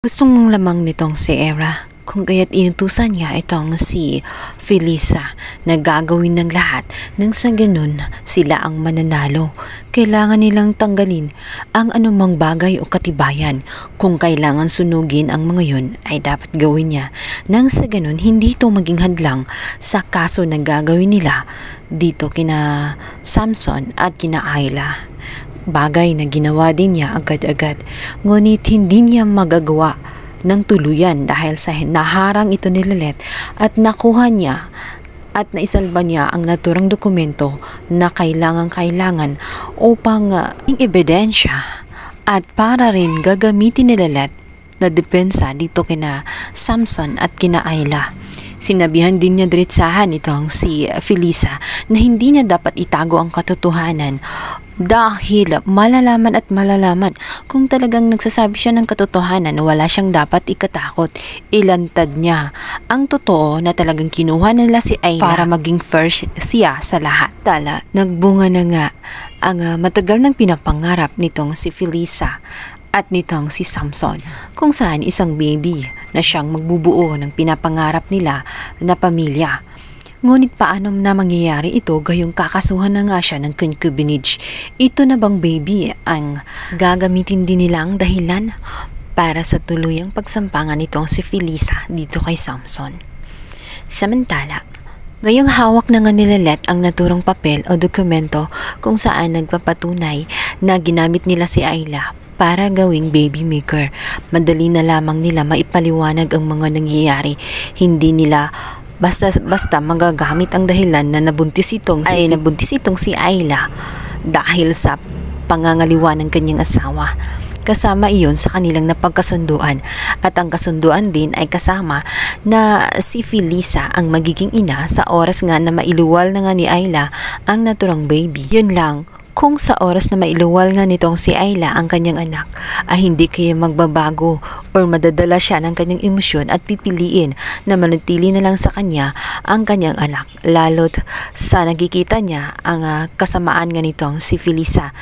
Gustong lamang nitong si Era kung kaya't inutusan niya itong si Felisa na gagawin ng lahat nang sa ganun sila ang mananalo. Kailangan nilang tanggalin ang anumang bagay o katibayan. Kung kailangan sunugin ang mga yun ay dapat gawin niya nang sa ganun hindi ito maging hadlang sa kaso na gagawin nila dito kina Samson at kina Ayla. Bagay na ginawa din niya agad-agad, ngunit hindi niya magagawa ng tuluyan dahil sa naharang ito ni Lilet at nakuha niya at naisalba niya ang naturang dokumento na kailangan upang ebidensya at para rin gagamitin ni Lilet na depensa dito kina Samson at kina Ayla. Sinabihan din niya diretsahan itong si Felisa na hindi niya dapat itago ang katotohanan dahil malalaman kung talagang nagsasabi siya ng katotohanan, wala siyang dapat ikatakot. Ilantad niya ang totoo na talagang kinuha nila si Ayla para maging first siya sa lahat. Tala, nagbunga na nga ang matagal ng pinapangarap nitong si Felisa at nitong si Samson, kung saan isang baby na siyang magbubuo ng pinapangarap nila na pamilya. Ngunit paano na mangyayari ito gayong kakasuhan na nga siya ng concubinage? Ito na bang baby ang gagamitin din nilang dahilan para sa tuluyang pagsampangan nitong si Felisa dito kay Samson? Samantala, ngayong hawak na nga ni Lilet ang naturang papel o dokumento kung saan nagpapatunay na ginamit nila si Ayla para gawing baby maker. Madali na lamang nila maipaliwanag ang mga nangyayari. Hindi nila basta magagamit ang dahilan na nabuntis itong si Ayla dahil sa pangangaliwa ng kanyang asawa. Kasama iyon sa kanilang napagkasunduan at ang kasunduan din ay kasama na si Felisa ang magiging ina sa oras nga na mailuwal na nga ni Ayla ang naturang baby. Yun lang, kung sa oras na mailuwal nga nitong si Ayla ang kanyang anak ay hindi kaya magbabago or madadala siya ng kanyang emosyon at pipiliin na manatili na lang sa kanya ang kanyang anak, lalo't sa nakikita niya ang kasamaan nga nitong si Felisa